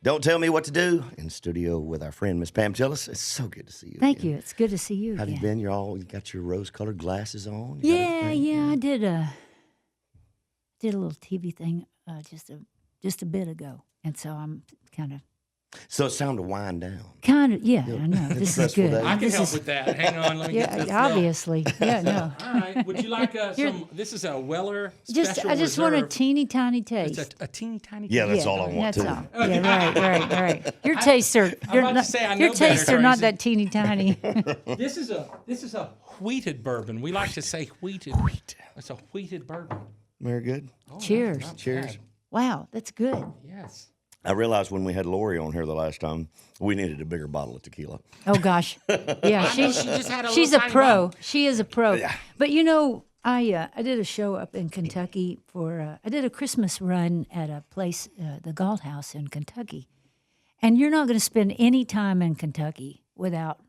Don't Tell Me What to Do in the studio with our friend Miss Pam Tillis. It's so good to see you. Thank again. you. It's good to see you How have again. you been? You got your rose-colored glasses on. You got Yeah, everything? yeah. I did a little TV thing just a bit ago, and so I'm kind of So it's time to wind down. yeah. I know this is stressful good. day. I can This help is- with that. Hang on, let me get this. Yeah, obviously. Yeah, no. All right. Would you like some? This is a Weller special I just want a reserve. teeny tiny It's taste. a teeny tiny. Yeah, taste. that's all I want, That's too. all. Yeah, right. Your tastes are. I'm about to say, I know your tastes better, are not Tracy. that teeny tiny. This is a wheated bourbon. We like to say wheated. It's a wheated bourbon. Very good. Oh, Cheers. not Cheers. bad. Wow, that's good. Yes. I realized when we had Lori on here the last time, we needed a bigger bottle of tequila. Oh gosh, yeah. I know she just had a She's little a tiny pro. bottle. She is a pro. Yeah. But I did a show up in Kentucky for I did a Christmas run at a place, the Galt House in Kentucky, and you're not going to spend any time in Kentucky without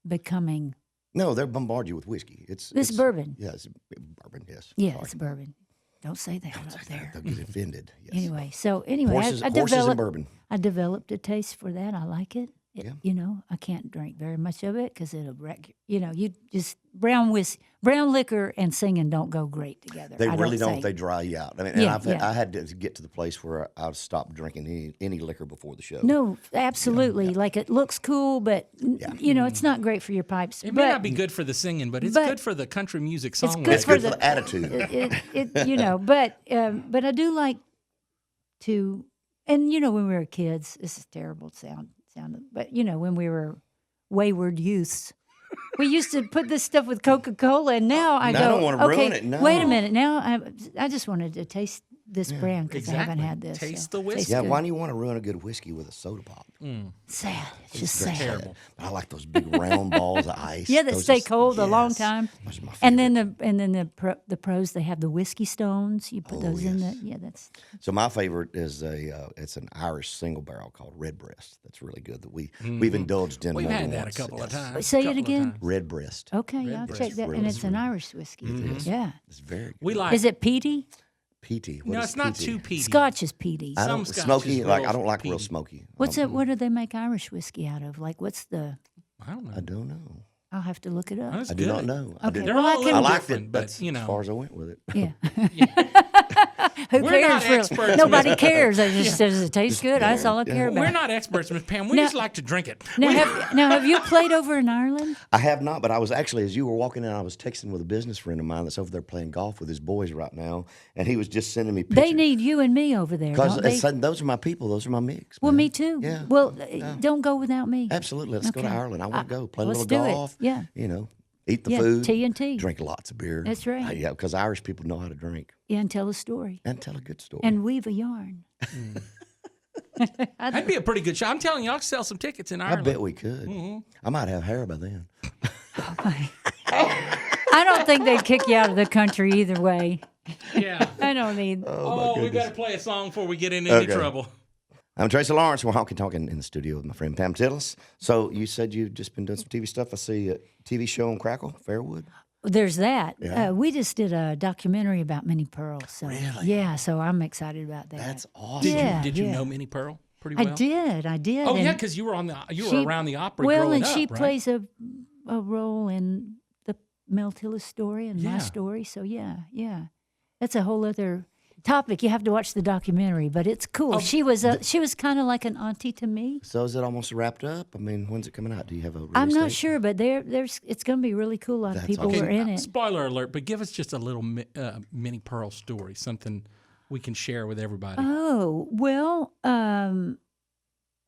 becoming. No, they'll bombard you with whiskey. It's bourbon. Yeah, it's bourbon. Yes. Yeah, Sorry. it's bourbon. Don't say that up there. They'll get offended. Yes. Anyway, Horses, I horses developed and bourbon. I developed a taste for that. I like it. Yeah. I can't drink very much of it because it'll wreck. You just brown liquor and singing don't go great together. They I really don't. think. They dry you out. I mean, Yeah, and I had to get to the place where I stopped drinking any liquor before the show. No, absolutely. Like it looks cool, but it's not great for your pipes. It but may not be good for the singing, but it's but good for the country music it's song. good It's for good for the- the attitude. But I do like to, and when we were kids, this is terrible sound, but when we were wayward youths, we used to put this stuff with Coca-Cola, and now I Now I go, don't wanna okay, ruin it, no. wait a minute, now I just wanted to taste this brand because I haven't Exactly. had this. Taste so the whiskey. tastes Yeah, good. why do you want to ruin a good whiskey with a soda pop? Sad. It's just Very sad. terrible. But I like those big round balls of ice. Yeah, that Those stay is- cold a long yes. time. Those are my And favorite. then the pros, they have the whiskey stones. You put those in yes. the that's So my favorite is it's an Irish single barrel called Redbreast. That's really good. That we've indulged in. We've more had than that once. a couple of Yes. times. Say it Couple of again? times. Redbreast. okay. I'll Redbreast check that, really and it's an good. Irish whiskey. is. Yeah. It's very good. We like. Is it peaty? peaty. What No, is it's not peaty? too peaty. Scotch is peaty. I Some don't Scotch smoky. is Like real I don't like real peaty. smoky. What's it? What do they make Irish whiskey out of? Like, what's the? I don't know. I don't know. I'll have to look it up. That's I do not good. know. Okay. They're Well, all I a can- little I liked different, it, but but you know. as far as I went with it. Yeah. Who We're cares? not experts, Nobody Miss- cares. I just does it taste good? That's all I care about. We're not experts, Miss Pam. We Now- just like to drink it. Now have you played over in Ireland? I have not, but I was actually, as you were walking in, I was texting with a business friend of mine that's over there playing golf with his boys right now, and he was just sending me pictures. They need you and me over there, Because don't they? those are my people. Those are my mix. Well, man. me too. Yeah. Well, don't go without me. Absolutely. Let's go to Okay. Ireland. I want to go. Play a let's little do it. golf. Yeah. Eat the Yeah, food. T&T. Drink lots of beer. That's right. Yeah, because Irish people know how to drink Yeah, and tell a story and tell a good story. and weave a yarn. That'd be a pretty good show. I'm telling you, I'll sell some tickets in I Ireland. bet we could. I might have hair by then. I don't think they'd kick you out of the country either way. Yeah. I don't need. Oh, we better play a song before we get into any Okay. trouble. I'm Tracy Lawrence. We're Honky Tonkin in the studio with my friend Pam Tillis. So you said you've just been doing some TV stuff. I see a TV show on Crackle, Fairwood. There's that. Yeah. We just did a documentary about Minnie Pearl. So Really? yeah, so I'm excited about that. That's awesome. Yeah. Did you know Minnie Pearl pretty I well? did. Oh and yeah, because you were on the you she- were around the opera well, growing and she up, right? plays a role in the Mel Tillis story and Yeah. my story. So yeah, that's a whole other topic. You have to watch the documentary, but it's cool. Oh, she was kind of like an auntie to me. So is it almost wrapped up? I mean, when's it coming out? Do you have a release I'm not date? sure, but there's it's going to be really cool. A lot of That's people awesome. were in it. Spoiler alert! But give us just a little Minnie Pearl story, something we can share with everybody. Oh, well,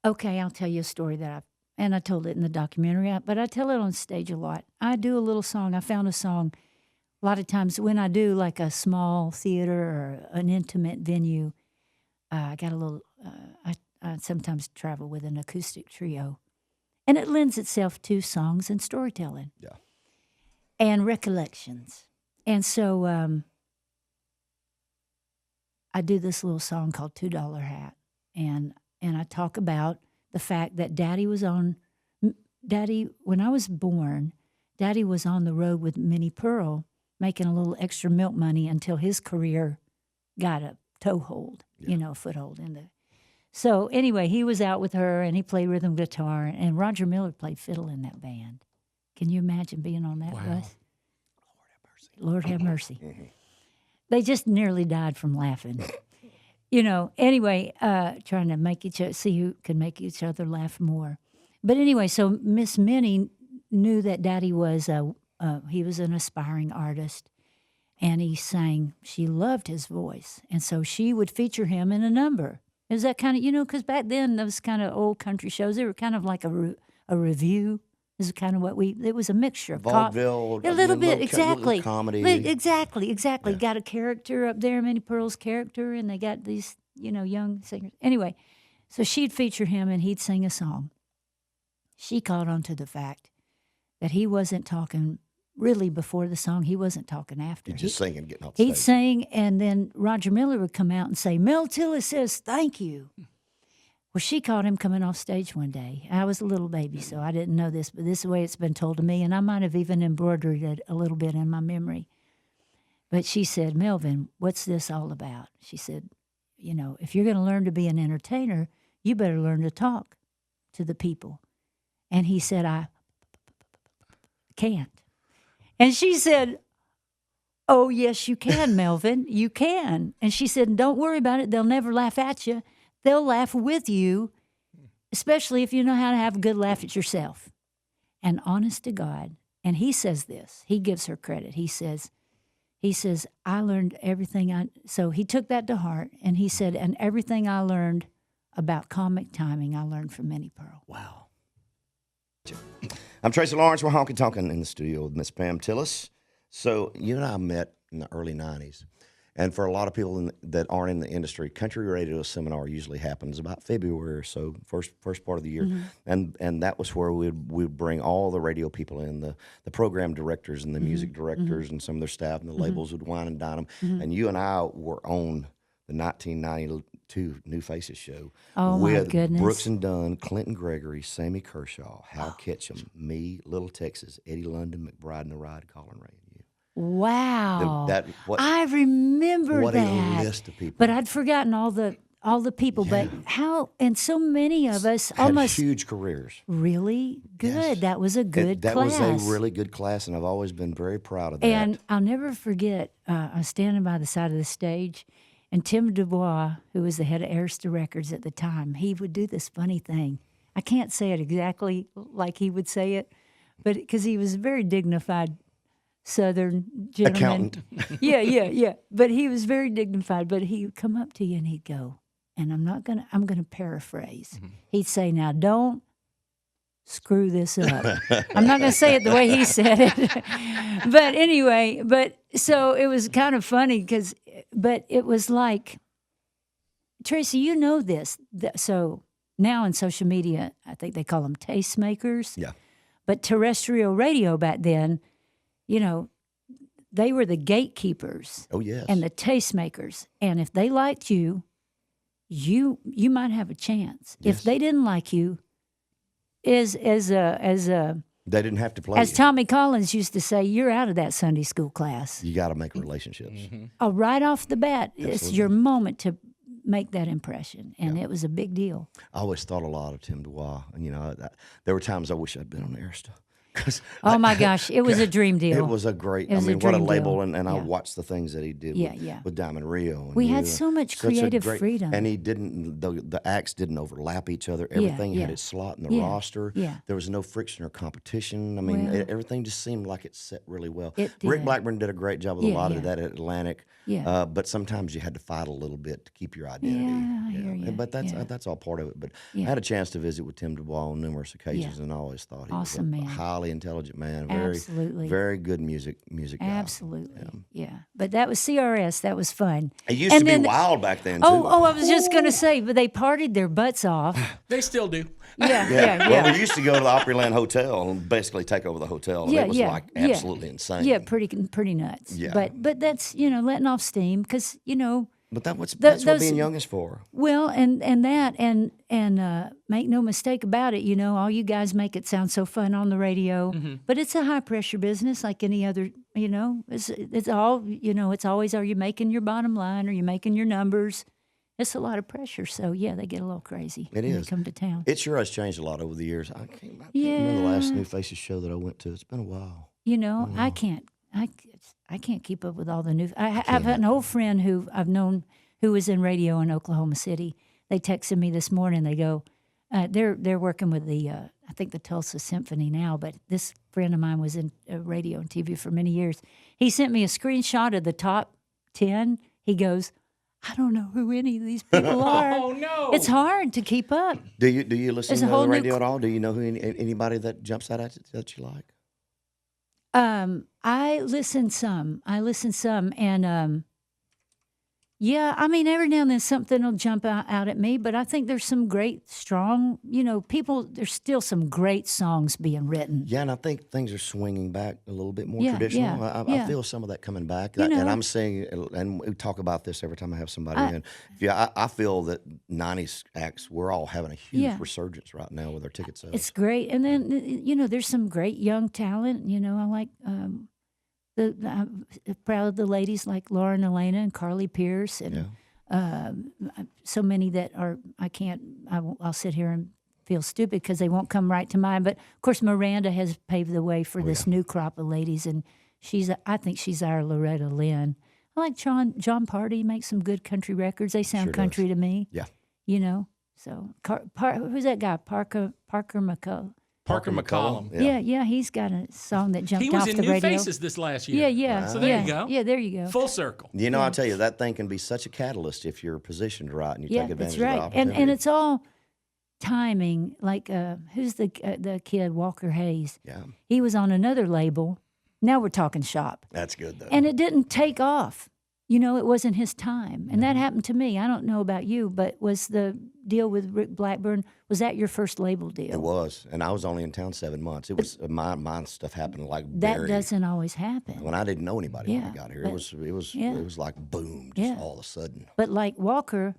okay, I'll tell you a story and I told it in the documentary, but I tell it on stage a lot. I do a little song. I found a song a lot of times when I do like a small theater or an intimate venue. I got a little, I sometimes travel with an acoustic trio, and it lends itself to songs and storytelling. Yeah. And recollections. And so I do this little song called $2 Hat. And I talk about the fact that Daddy, when I was born, Daddy was on the road with Minnie Pearl making a little extra milk money until his career got a toehold, a foothold in the. So anyway, he was out with her, and he played rhythm guitar, and Roger Miller played fiddle in that band. Can you imagine being on that bus? Lord have mercy. They just nearly died from laughing. Anyway, trying to see who could make each other laugh more. But anyway, so Miss Minnie knew that Daddy was he was an aspiring artist, and he sang. She loved his voice, and so she would feature him in a number. It was that kind of, because back then those kind of old country shows, they were kind of like a review. This is kind of it was a mixture of vaudeville, a little bit, exactly, comedy, exactly. Yeah. Got a character up there, Minnie Pearl's character, and they got these, young singers. Anyway, so she'd feature him, and he'd sing a song. She caught on to the fact that he wasn't talking really before the song. He wasn't talking after. He'd just singing, getting off the He'd stage. sing, and then Roger Miller would come out and say, Mel Tillis says thank you. Well, she caught him coming off stage one day. I was a little baby, so I didn't know this, but this is the way it's been told to me, and I might have even embroidered it a little bit in my memory. But she said, Melvin, what's this all about? She said, if you're going to learn to be an entertainer, you better learn to talk to the people. And he said, I can't. And she said, oh, yes, you can, Melvin. You can. And she said, don't worry about it. They'll never laugh at you. They'll laugh with you, especially if you know how to have a good laugh at yourself. And honest to God, and he says this, he gives her credit. He says, I learned everything so he took that to heart, and he said, and everything I learned about comic timing, I learned from Minnie Pearl. Wow. I'm Tracy Lawrence. We're Honky Tonkin in the studio with Miss Pam Tillis. So you and I met in the early 90s. And for a lot of people that aren't in the industry, country radio seminar usually happens about February or so, first part of the year. Mm-hmm. And that was where we'd bring all the radio people in, the program directors and the music directors and some of their staff, and the labels would wine and dine them. Mm-hmm. And you and I were on the 1992 New Faces show with Brooks and Dunn, Clinton Gregory, Sammy Kershaw, Hal Ketchum, me, Little Texas, Eddie London, McBride and the Ride, Colin Ray. Wow. I remember what that. What a list of people. But I'd forgotten all the people. Yeah. But how, and so many of us had almost. huge careers. Really good. Yes. That was a good class. That was a really good class, and I've always been very proud of that. And I'll never forget, I was standing by the side of the stage, and Tim Dubois, who was the head of Arista Records at the time, he would do this funny thing. I can't say it exactly like he would say it, but because he was a very dignified Southern gentleman. Accountant. Yeah. But he was very dignified. But he would come up to you and he'd go, and I'm gonna paraphrase. Mm-hmm. He'd say, "Now don't screw this up." I'm not gonna say it the way he said it. But anyway, so it was kind of funny but it was like, Tracy, you know this. So now in social media, I think they call them tastemakers. Yeah. But terrestrial radio back then, they were the gatekeepers. Oh, yes. And the tastemakers. And if they liked you, you might have a chance. Yes. If they didn't like you, they didn't have to play. As Tommy Collins used to say, you're out of that Sunday school class. You got to make relationships. Mm-hmm. Oh, right off the bat, absolutely. It's your moment to make that impression, and it was a big deal. I always thought a lot of Tim Dubois, and there were times I wish I'd been on Arista. My gosh, it was a dream deal. It was a great, what a label, and I watched the things that he did with Diamond Rio. And we had so much creative freedom. And he didn't, the acts didn't overlap each other. Everything had its slot in the roster. Yeah. There was no friction or competition. I mean, everything just seemed like it set really well. Rick Blackburn did a great job with a lot of that at Atlantic. Yeah. But sometimes you had to fight a little bit to keep your identity. Yeah, I hear you. But that's all part of it. But I had a chance to visit with Tim Dubois on numerous occasions, and I always thought he was a highly intelligent man, very good music guy. Absolutely, yeah. But that was CRS. That was fun. It used to be wild back then, too. I was just going to say, but they partied their butts off. They still do. Yeah. Well, we used to go to the Opryland Hotel and basically take over the hotel, and it was absolutely insane. Yeah, pretty nuts. Yeah. But that's letting off steam because But that's what being young is for. Well, and make no mistake about it, all you guys make it sound so fun on the radio, but it's a high pressure business like any other, it's all, it's always, are you making your bottom line? Are you making your numbers? it's a lot of pressure. So yeah, they get a little crazy when is. they come to town. It sure has changed a lot over the years. I can't remember the last New Faces show that I went to. It's been a while. You know, I can't keep up with all the new. I have an old friend who I've known who was in radio in Oklahoma City. They texted me this morning. They go, they're working with the I think the Tulsa Symphony now, but this friend of mine was in radio and TV for many years. He sent me a screenshot of the top 10. He goes, I don't know who any of these people are. Oh no! It's hard to keep up. Do you listen There's to a whole the new radio at all? Do you know who anybody that jumps out at you that you like? I listen some, and yeah, I mean, every now and then something will jump out at me, but I think there's some great, strong, people, there's still some great songs being written. Yeah, and I think things are swinging back a little bit more Yeah, traditional. yeah. I feel some of that coming back. You know. And I'm saying, and we talk about this every time I have somebody in. Yeah, I feel that 90s acts, we're all having a huge resurgence right now with our ticket sales. It's great. And then, there's some great young talent. I like I'm proud of the ladies like Laura and Elena and Carly Pierce and so many that are, I'll sit here and feel stupid because they won't come right to mind. But, of course, Miranda has paved the way for this new crop of ladies, and I think she's our Loretta Lynn. I like John Party makes some good country records. They sound country to me. Yeah. So who's that guy? Parker McCullough. Parker McCollum. Yeah, he's got a song that jumped off the radio. He was in New Faces this last year. Yeah. So there you go. Yeah, there you go. Full circle. I'll tell you, that thing can be such a catalyst if you're positioned right and you take advantage that's of the right. opportunity. And it's all timing. Like, who's the kid, Walker Hayes? Yeah. He was on another label. Now we're talking shop. That's good, though. And it didn't take off. It wasn't his time. And that happened to me. I don't know about you, but was the deal with Rick Blackburn, was that your first label deal? It was. And I was only in town 7 months. It was, my stuff happened like that doesn't always happen. when I didn't know anybody when I got here. It was like boom, just all of a sudden. But like Walker,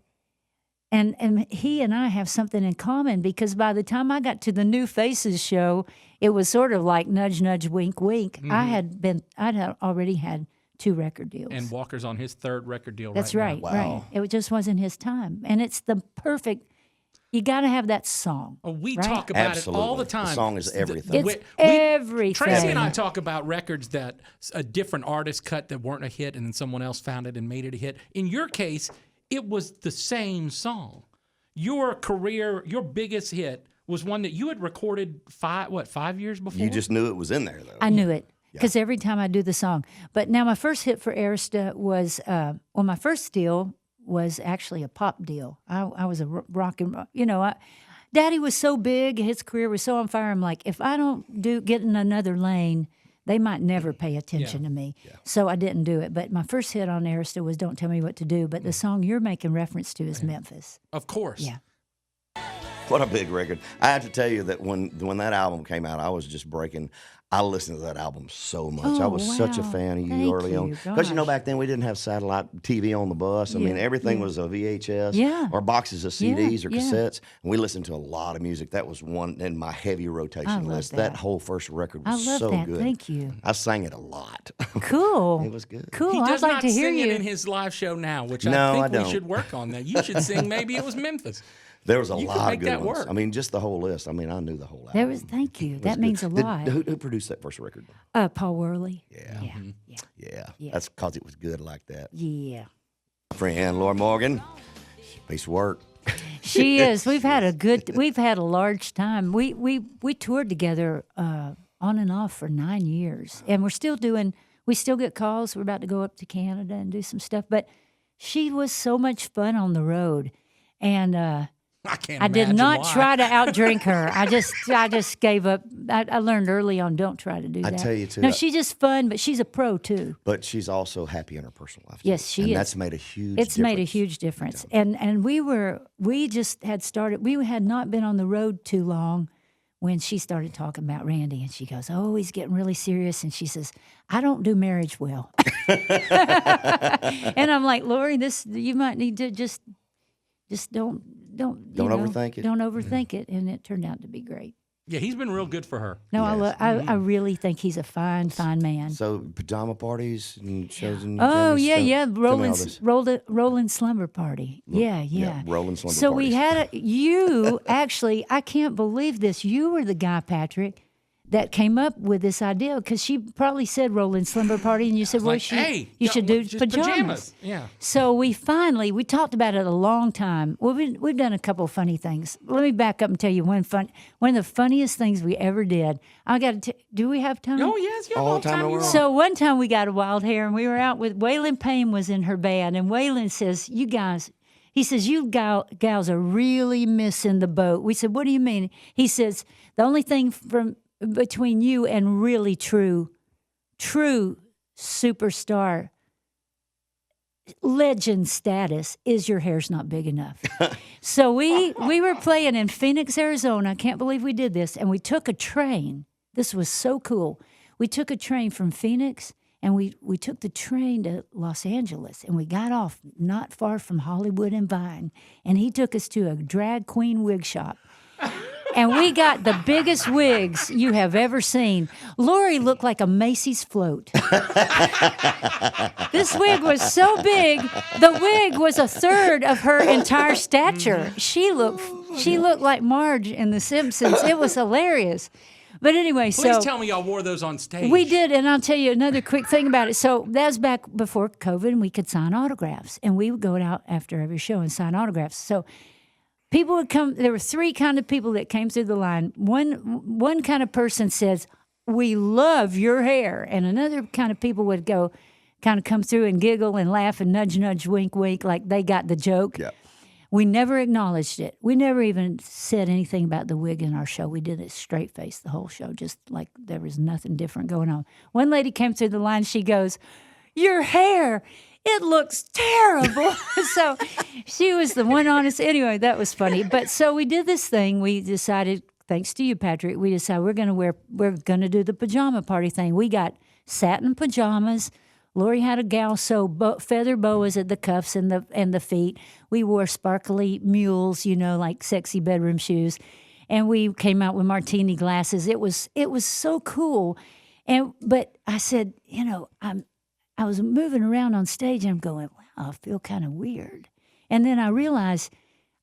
and he and I have something in common because by the time I got to the New Faces show, it was sort of like nudge, nudge, wink, wink. Mm-hmm. I'd already had 2 record deals. And Walker's on his 3rd record deal That's right right, now. Wow. right. It just wasn't his time. And it's the perfect, you got to have that song. Oh, we right? talk about Absolutely. it all the time. The song is everything. It's everything. Tracy and I talk about records that a different artist cut that weren't a hit and then someone else found it and made it a hit. In your case, it was the same song. Your career, your biggest hit was one that you had recorded 5 years before? You just knew it was in there, though. I knew it. Because every time I do the song. But now my first hit for Arista was, my first deal was actually a pop deal. I was a rock and roll. Daddy was so big, his career was so on fire. I'm like, if I don't get in another lane, they might never pay attention to me. Yeah. So I didn't do it. But my first hit on Arista was Don't Tell Me What to Do. But the song you're making reference to is Memphis. Of course. Yeah. What a big record. I have to tell you that when that album came out, I was just breaking. I listened to that album so much. Oh, I was such a wow. fan of you Thank early on. you. Because, Gosh. back then we didn't have satellite TV on the bus. I mean, everything was a VHS or boxes of CDs or cassettes. And we listened to a lot of music. That was one in my heavy rotation list. That whole first record was I love so that. good. Thank you. I sang it a lot. Cool. It was good. Cool. He does I'd like not to hear sing you. it in his live show now, which No, I I think we don't. should work on that. You should sing Maybe It Was Memphis. There was a You could lot make of good that ones. work. I mean, just the whole list. I mean, I knew the whole album. Thank you. It was That good. means a lot. Who produced that first record? Paul Worley. Yeah. Yeah. Yeah. That's because it was good like that. Yeah. Friend Laura Morgan, piece of work. She is. We've had a large time. We toured together on and off for 9 years, and we still get calls. We're about to go up to Canada and do some stuff, but she was so much fun on the road, and I did not try to outdrink her. I just gave up. I learned early on, don't try to do that. I tell you, too, No, she's just fun, but she's a pro too. But she's also happy in her personal life. Too. Yes, she and is. That's made a huge It's difference. made a huge difference. And we just had started, we had not been on the road too long when she started talking about Randy. And she goes, oh, he's getting really serious. And she says, I don't do marriage well. And I'm like, Lori, you might need to just don't overthink it. Don't overthink it. And it turned out to be great. Yeah, he's been real good for her. No, Yes. I really think he's a fine man. So pajama parties and shows and Oh families, yeah, tell me all this. rolling slumber party. Yeah. rolling slumber So we parties. had you actually. I can't believe this. You were the guy, Patrick, that came up with this idea because she probably said rolling slumber party, and you said, "Well, Like, hey, you should do just pajamas." Yeah. So we talked about it a long time. Well, we've done a couple of funny things. Let me back up and tell you one of the funniest things we ever did. I got to. Do we have time? Oh yes, you have All the time in the world. So one time we got a wild hair, and we were out with Waylon Payne was in her band, and Waylon says, "You guys," he says, "you gals are really missing the boat." We said, "What do you mean?" He says, "The only thing from between you and really true superstar legend status is your hair's not big enough." So we were playing in Phoenix, Arizona. I can't believe we did this, and we took a train. This was so cool. We took a train from Phoenix, and we took the train to Los Angeles, and we got off not far from Hollywood and Vine, and he took us to a drag queen wig shop. And we got the biggest wigs you have ever seen. Lori looked like a Macy's float. This wig was so big, the wig was a third of her entire stature. She looked like Marge in The Simpsons. It was hilarious. But anyway, Please tell me y'all wore those on stage. We did, and I'll tell you another quick thing about it. So that was back before COVID, and we could sign autographs. And we would go out after every show and sign autographs. So people would come. There were three kind of people that came through the line. One kind of person says, "We love your hair," and another kind of people would go, kind of come through and giggle and laugh and nudge, nudge, wink, wink, like they got the joke. Yeah. We never acknowledged it. We never even said anything about the wig in our show. We did it straight face the whole show, just like there was nothing different going on. One lady came through the line. She goes, "Your hair, it looks terrible." So she was the one honest. Anyway, that was funny. But so we did this thing. We decided, thanks to you, Patrick, we decided we're going to do the pajama party thing. We got satin pajamas. Lori had a gal sew feather boas at the cuffs and the feet. We wore sparkly mules, like sexy bedroom shoes, and we came out with martini glasses. It was so cool, but I said, I was moving around on stage and I'm going, wow, I feel kind of weird, and then I realized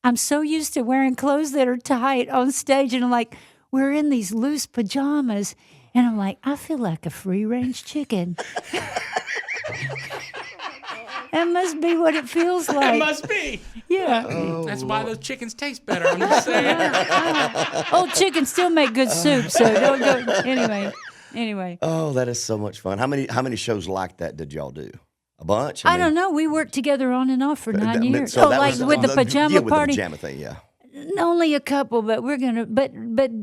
I'm so used to wearing clothes that are tight on stage, and I'm like, we're in these loose pajamas, and I'm like, I feel like a free-range chicken. That must be what it feels like. It must be. Yeah. That's why those chickens taste better. I'm just saying. Old chickens still make good soup, so don't go. Anyway. Oh, that is so much fun. How many shows like that did y'all do? A bunch? I don't know. We worked together on and off for 9 years. So that like was- with the pajama with party. the pajama thing, yeah. Only a couple, but we're gonna. But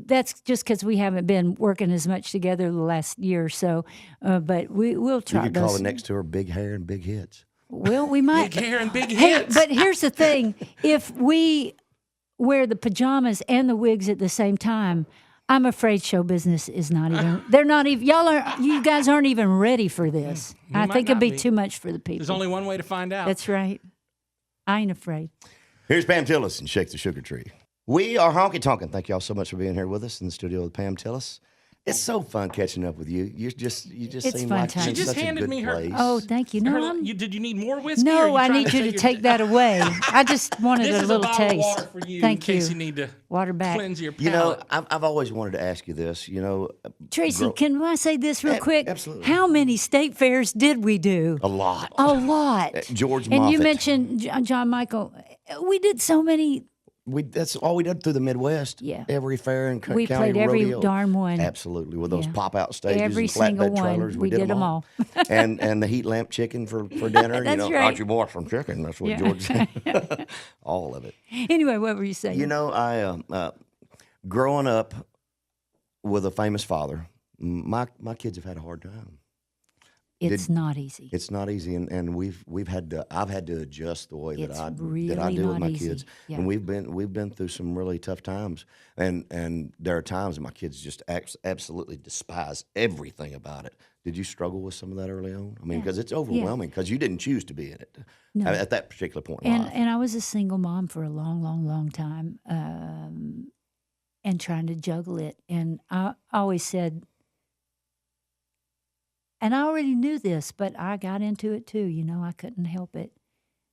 that's just because we haven't been working as much together the last year or so. But we'll You try could call those. the next tour Big Hair and Big Hits. Well, we might. Big hair and big Hey, hits. but here's the thing: if we wear the pajamas and the wigs at the same time, I'm afraid show business is not even. They're not even. You guys aren't even ready for this. I might think it'd not be be. too much for the people. There's only one way to find out. That's right. I ain't afraid. Here's Pam Tillis and Shake the Sugar Tree. We are Honky Tonkin. Thank y'all so much for being here with us in the studio with Pam Tillis. It's so fun catching up with you. You just It's seem fun like time. you're She in just such a handed good me her- place. Oh, thank you. No, Did you need more whiskey? or no, you I trying need you to your- take that away. I just wanted This a is little bottle taste. of water for you Thank in case you. you need to Water back. cleanse your You know, palate. I've always wanted to ask you this. Tracy, can I say this real quick? Absolutely. How many state fairs did we do? a lot. A lot. George And you Moffat. mentioned John Michael. We did so many. That's all we did through the Midwest. Yeah. Every fair and We county played every rodeo. darn one. Absolutely, with those Yeah. pop-out stages Every and single flatbed one. trailers. We did 'em all. and the heat lamp chicken for dinner. That's right. Aren't you more from chicken? That's what Yeah. George said. All of it. Anyway, what were you saying? I growing up with a famous father, my kids have had a hard time. it's not easy. It's not easy, and I've had to adjust the way that It's I really do with not my easy. kids, Yeah. and we've been through some really tough times, and there are times that my kids just absolutely despise everything about it. Did you struggle with some of that early on? I mean, because it's overwhelming because you didn't choose to be in it at that particular point in life. And I was a single mom for a long, long, long time. and trying to juggle it. And I always said, and I already knew this, but I got into it too. You know, I couldn't help it.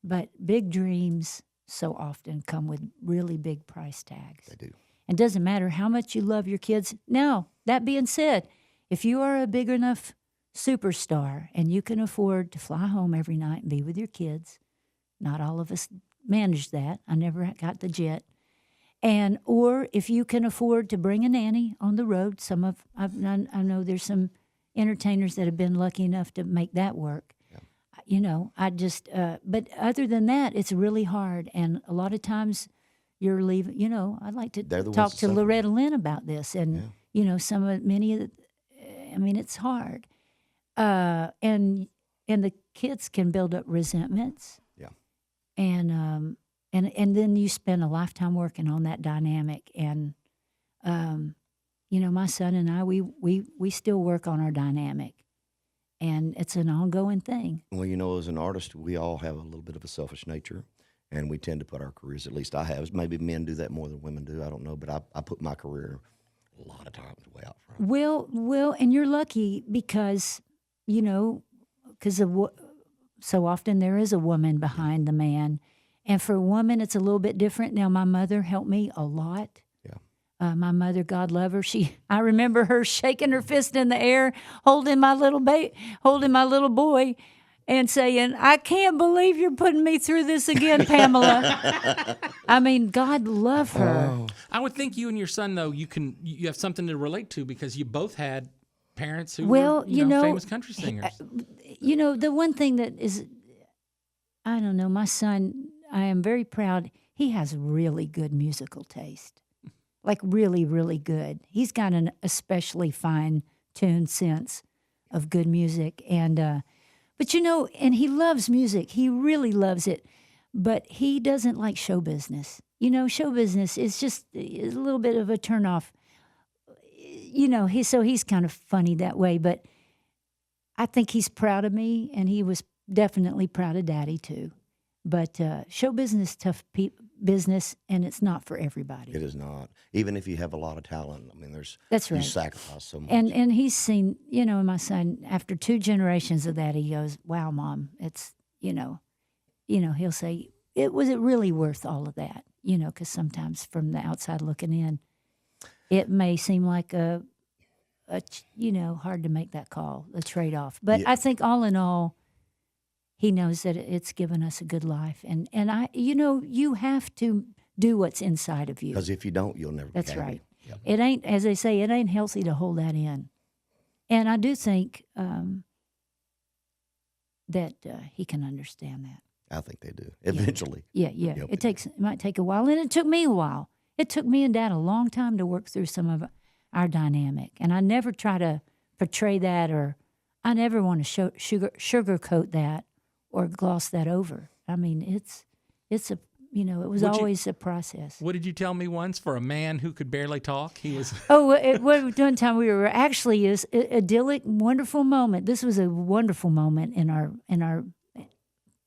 But big dreams so often come with really big price tags. They do. It doesn't matter how much you love your kids. Now, that being said, if you are a big enough superstar and you can afford to fly home every night and be with your kids, not all of us manage that. I never got the jet. And or if you can afford to bring a nanny on the road, I know there's some entertainers that have been lucky enough to make that work. Yeah. You know, but other than that, it's really hard. And a lot of times you're leaving, you know, I'd like to They're the talk ones to that Loretta Lynn about this. And, you know, many of the, I mean, it's hard. And the kids can build up resentments. Yeah. And then you spend a lifetime working on that dynamic. And, you know, my son and I, we still work on our dynamic. And it's an ongoing thing. Well, you know, as an artist, we all have a little bit of a selfish nature, and we tend to put our careers, at least I have. Maybe men do that more than women do. I don't know, but I put my career a lot of times way out front. Well, and you're lucky because, you know, so often there is a woman behind the man. And for a woman, it's a little bit different. Now, my mother helped me a lot. Yeah. My mother, God love her, I remember her shaking her fist in the air, holding my little boy, and saying, "I can't believe you're putting me through this again, Pamela." I mean, God love her. Oh. I would think you and your son, though, you have something to relate to because you both had parents who Well, were you know, famous country singers. You know, the one thing that is, I don't know, my son, I am very proud. He has really good musical taste, like really, really good. He's got an especially fine-tuned sense of good music. And, but you know, and he loves music. He really loves it. But he doesn't like show business. You know, show business is just a little bit of a turnoff. You know, he's kind of funny that way. But I think he's proud of me, and he was definitely proud of Daddy too. But show business, tough business, and it's not for everybody. It is not. Even if you have a lot of talent, I mean, That's right. You sacrifice so much. And he's seen, you know, my son, after 2 generations of that, he goes, "Wow, Mom, it's, you know, he'll say, was it really worth all of that?" You know, because sometimes from the outside looking in, it may seem like you know, hard to make that call, the trade-off. But Yeah. I think all in all, he knows that it's given us a good life. And I, you know, you have to do what's inside of you. Because if you don't, you'll never be That's happy. right. Yep. It ain't, as they say, it ain't healthy to hold that in. And I do think that he can understand that. I think they do. Eventually. Yeah. Yep. It might take a while, and it took me a while. It took me and Dad a long time to work through some of our dynamic. And I never try to portray that, or I never want to sugarcoat that or gloss that over. I mean, it's a, you know, it was always a process. What did you tell me once? For a man who could barely talk, he was. One time we were actually is idyllic, wonderful moment. This was a wonderful moment in our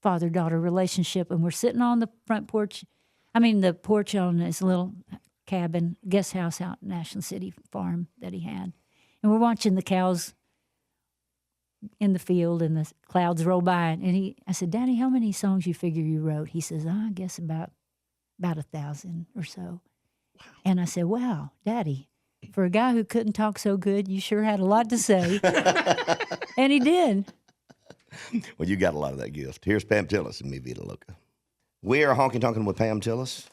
father-daughter relationship, and we're sitting on the front porch. I mean, the porch on his little cabin, guest house out in Ashland City farm that he had, and we're watching the cows in the field, and the clouds roll by. And I said, "Daddy, how many songs you figure you wrote?" He says, "I guess about 1,000 or so." Wow. And I said, "Wow, Daddy, for a guy who couldn't talk so good, you sure had a lot to say." And he did. Well, you got a lot of that gift. Here's Pam Tillis and Me Vida Loca. We are Honky Tonkin with Pam Tillis.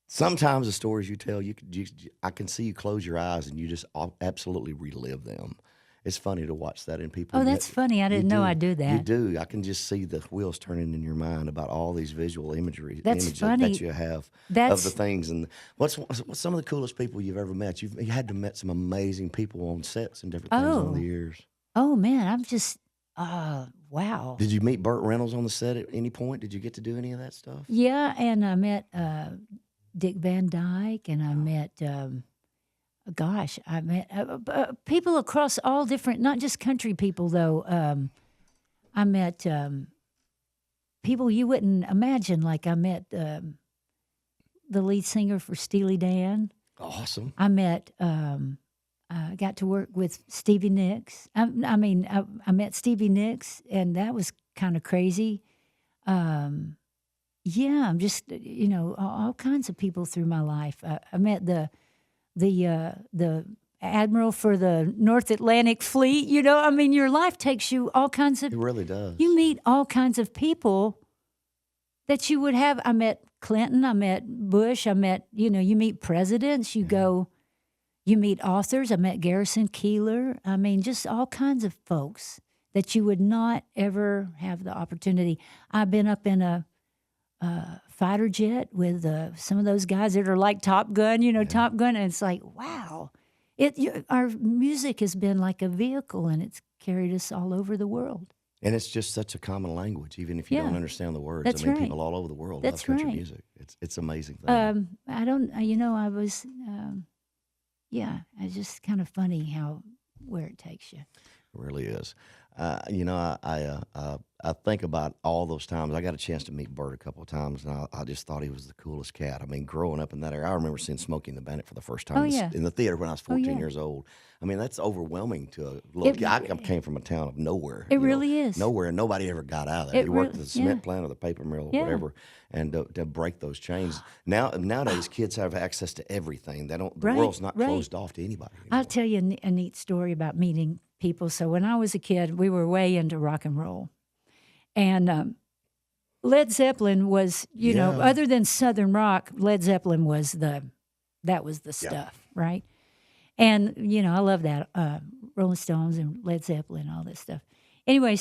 Sometimes the stories you tell, I can see you close your eyes and you just absolutely relive them. It's funny to watch that in people. Oh, that's funny. I didn't know I do that. You do. I can just see the wheels turning in your mind about all these visual images funny. that you have of the things. And what's some of the coolest people you've ever met? You had to met some amazing people on sets and different things over the years. Oh, man, I'm just, wow. Did you meet Burt Reynolds on the set at any point? Did you get to do any of that stuff? Yeah, and I met Dick Van Dyke, and I met, I met people across all different, not just country people, though. I met people you wouldn't imagine, like I met the lead singer for Steely Dan. Awesome. I met, got to work with Stevie Nicks. I met Stevie Nicks, and that was kind of crazy. Yeah, I'm just, all kinds of people through my life. I met the admiral for the North Atlantic Fleet. Your life takes you all kinds of. It really does. You meet all kinds of people that you would have. I met Clinton. I met Bush. I met, you meet presidents. You meet authors. I met Garrison Keillor. Just all kinds of folks that you would not ever have the opportunity. I've been up in a fighter jet with some of those guys that are like Top Gun, Top Gun. And it's like, wow. Our music has been like a vehicle, and it's carried us all over the world. And it's just such a common language, even if you don't understand the words. That's right. People all over the world love country music. It's an amazing thing. It's just kind of funny where it takes you. It really is. I think about all those times. I got a chance to meet Bert a couple of times, and I just thought he was the coolest cat. Growing up in that area, I remember seeing Smokey and the Bandit for the first time in the theater when I was 14 years old. That's overwhelming to a little kid. I came from a town of nowhere. It really is. Nowhere, and nobody ever got out of there. We worked at the cement plant or the paper mill or whatever, and to break those chains. Nowadays, kids have access to everything. The world's not closed off to anybody anymore. I'll tell you a neat story about meeting people. So when I was a kid, we were way into rock and roll. And Led Zeppelin was, other than Southern rock, Led Zeppelin was the stuff, right? And, I love that, Rolling Stones and Led Zeppelin, all this stuff. Anyway,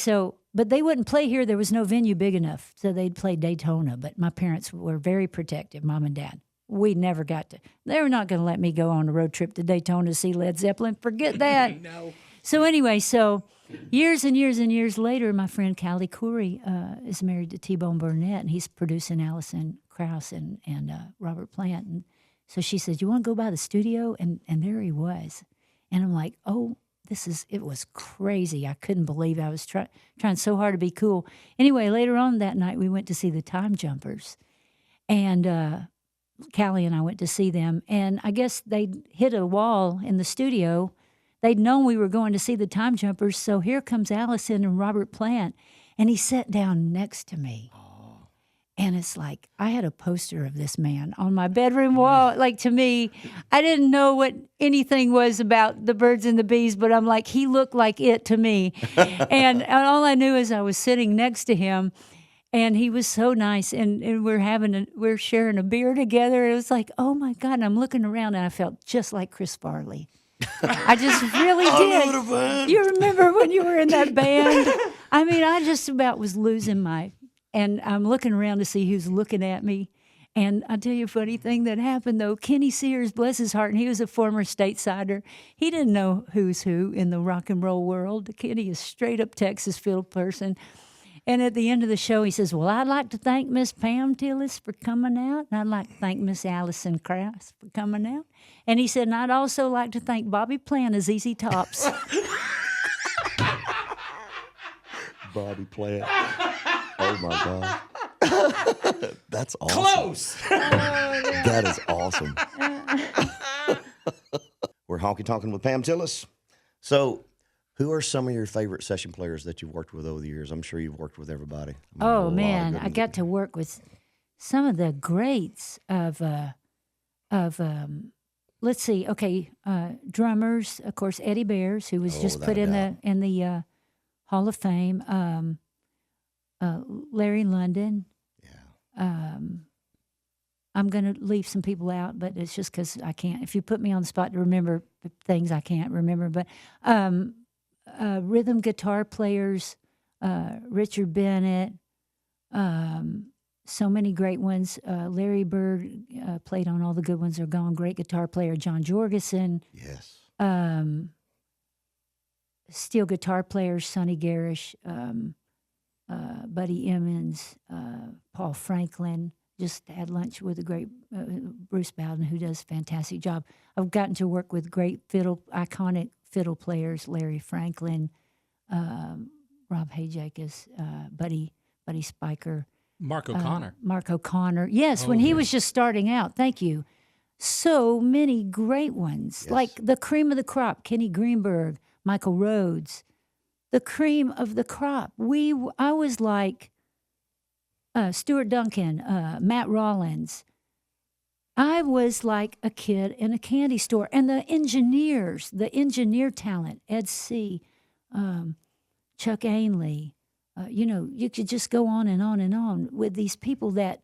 but they wouldn't play here. There was no venue big enough, so they'd play Daytona. But my parents were very protective, Mom and Dad. We never got to. They were not going to let me go on a road trip to Daytona to see Led Zeppelin. Forget that. No. So anyway, years and years and years later, my friend Callie Corey is married to T-Bone Burnett, and he's producing Alison Krauss and Robert Plant. And so she said, "You want to go by the studio?" And there he was. And I'm like, oh, it was crazy. I couldn't believe I was trying so hard to be cool. Anyway, later on that night, we went to see the Time Jumpers. And Callie and I went to see them. And I guess they hit a wall in the studio. They'd known we were going to see the Time Jumpers, so here comes Allison and Robert Plant, and he sat down next to me. Oh. And it's like, I had a poster of this man on my bedroom wall. Like, to me, I didn't know what anything was about the birds and the bees, but I'm like, he looked like it to me. and all I knew is I was sitting next to him, and he was so nice, and we're sharing a beer together. It was like, oh my God, and I'm looking around, and I felt just like Chris Farley. I just really did. You remember when you were in that band? I just about was losing and I'm looking around to see who's looking at me. And I'll tell you a funny thing that happened, though. Kenny Sears, bless his heart, and he was a former statesider. He didn't know who's who in the rock and roll world. Kenny is straight up Texas field person. And at the end of the show, he says, "Well, I'd like to thank Miss Pam Tillis for coming out, and I'd like to thank Miss Allison Krauss for coming out." And he said, "And I'd also like to thank Bobby Plant as Easy Tops." Bobby Plant. Oh, my God. That's awesome. Close. That is awesome. We're Honky Tonkin with Pam Tillis. So, who are some of your favorite session players that you've worked with over the years? I'm sure you've worked with everybody. Oh, man. I got to work with some of the greats of let's see, okay, drummers, of course, Eddie Bears, who was just put in the Hall of Fame, Larry London. Yeah. I'm going to leave some people out, but it's just because I can't. If you put me on the spot to remember things, I can't remember. But rhythm guitar players, Richard Bennett, so many great ones. Larry Bird played on all the good ones are gone. Great guitar player, John Jorgensen. Yes. Steel guitar players, Sonny Garish, Buddy Emmons, Paul Franklin. Just had lunch with a great Bruce Bowden, who does a fantastic job. I've gotten to work with great iconic fiddle players, Larry Franklin, Rob Hajek is Buddy Spiker. Mark O'Connor. Mark O'Connor. Yes, when he was just starting out. Thank you. So many great ones, like the cream of the crop, Kenny Greenberg, Michael Rhodes, the cream of the crop. I was like Stuart Duncan, Matt Rollins. I was like a kid in a candy store. And the engineer talent, Ed C., Chuck Ainley, you could just go on and on and on with these people that,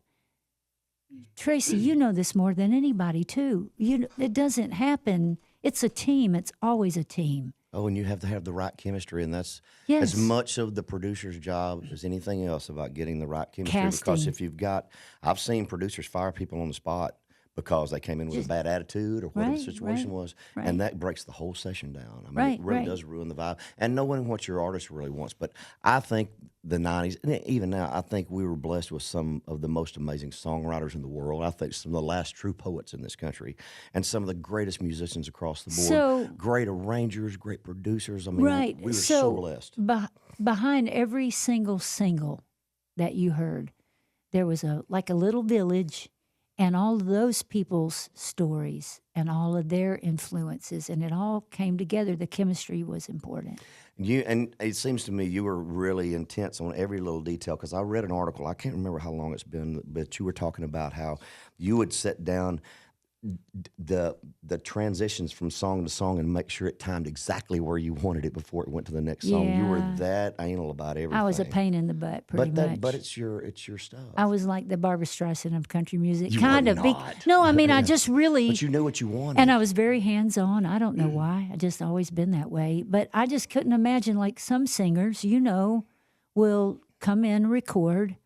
Tracy, you know this more than anybody, too. It doesn't happen. It's a team. It's always a team. Oh, and you have to have the right chemistry, and that's Yes. as much of the producer's job as anything else about getting the right chemistry. Because Casting. if you've got, I've seen producers fire people on the spot because they came in with a bad attitude or whatever the situation was, and that breaks the whole session down. I mean, it really does ruin the vibe. And knowing what your artist really wants. But I think the 90s, and even now, I think we were blessed with some of the most amazing songwriters in the world. I think some of the last true poets in this country, and some of the greatest musicians across the board. So, great arrangers, great producers. I mean, we were so blessed. Behind every single that you heard, there was a little village, and all of those people's stories and all of their influences, and it all came together. The chemistry was important. And it seems to me you were really intense on every little detail, because I read an article, I can't remember how long it's been, but you were talking about how you would sit down the transitions from song to song and make sure it timed exactly where you wanted it before it went to the next song. You were that anal about everything. I was a pain in the butt, pretty much. But it's your stuff. I was like the Barbra Streisand of country music. You kind were of. not. No, I mean, I just really. But you knew what you wanted. And I was very hands-on. I don't know why. I just always been that way. But I just couldn't imagine, like some singers, will come in, record,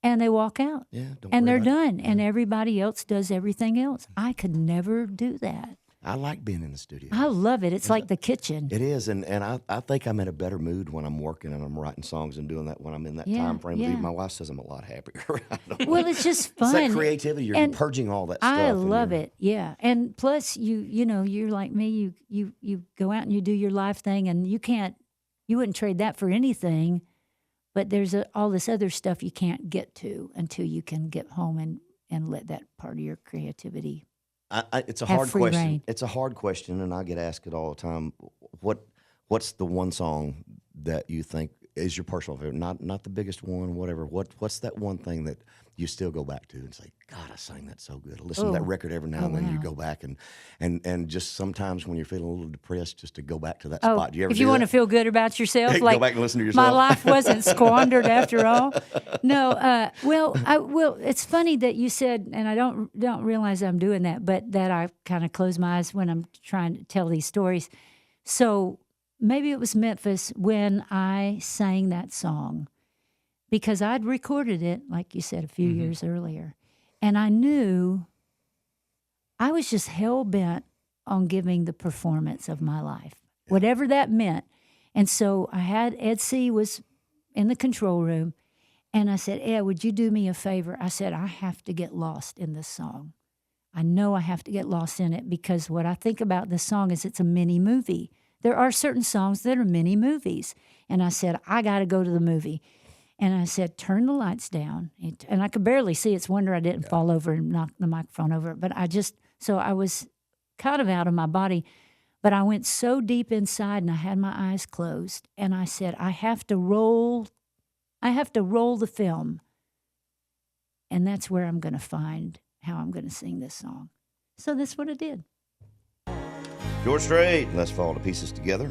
and they walk out. Yeah, and they're done. And everybody else does everything else. I could never do that. I like being in the studio. I love it. It's like the kitchen. It is, and I think I'm in a better mood when I'm working and I'm writing songs and doing that when I'm in that time frame. Yeah. My wife says I'm a lot happier. Well, it's just fun. It's that creativity. You're purging all that stuff. I love it. Yeah, and plus you're like me. You go out and you do your life thing, and you wouldn't trade that for anything. But there's all this other stuff you can't get to until you can get home and let that part of your creativity. It's a hard question. Reign. It's a hard question, and I get asked it all the time. What's the one song that you think is your personal favorite? Not the biggest one, whatever. What's that one thing that you still go back to and say, God, I sang that so good. I listen to that record every now and then. You go back and just sometimes when you're feeling a little depressed, just to go back to that spot. Do you ever if you want to feel good about yourself, go back and listen to yourself. My life wasn't squandered after all. No, well, it's funny that you said, and I don't realize I'm doing that, but that I kind of close my eyes when I'm trying to tell these stories. So maybe it was Memphis when I sang that song, because I'd recorded it, like you said, a few years earlier. And I knew I was just hell-bent on giving the performance of my life, whatever that meant. And so I had Ed C. was in the control room, and I said, Ed, would you do me a favor? I said, I have to get lost in this song. I know I have to get lost in it, because what I think about this song is it's a mini movie. There are certain songs that are mini movies. And I said, I got to go to the movie. And I said, turn the lights down. And I could barely see. It's a wonder I didn't fall over and knock the microphone over. But so I was kind of out of my body. But I went so deep inside, and I had my eyes closed. And I said, I have to roll the film. And that's where I'm going to find how I'm going to sing this song. So that's what I did. George Strait, let's fall to pieces together.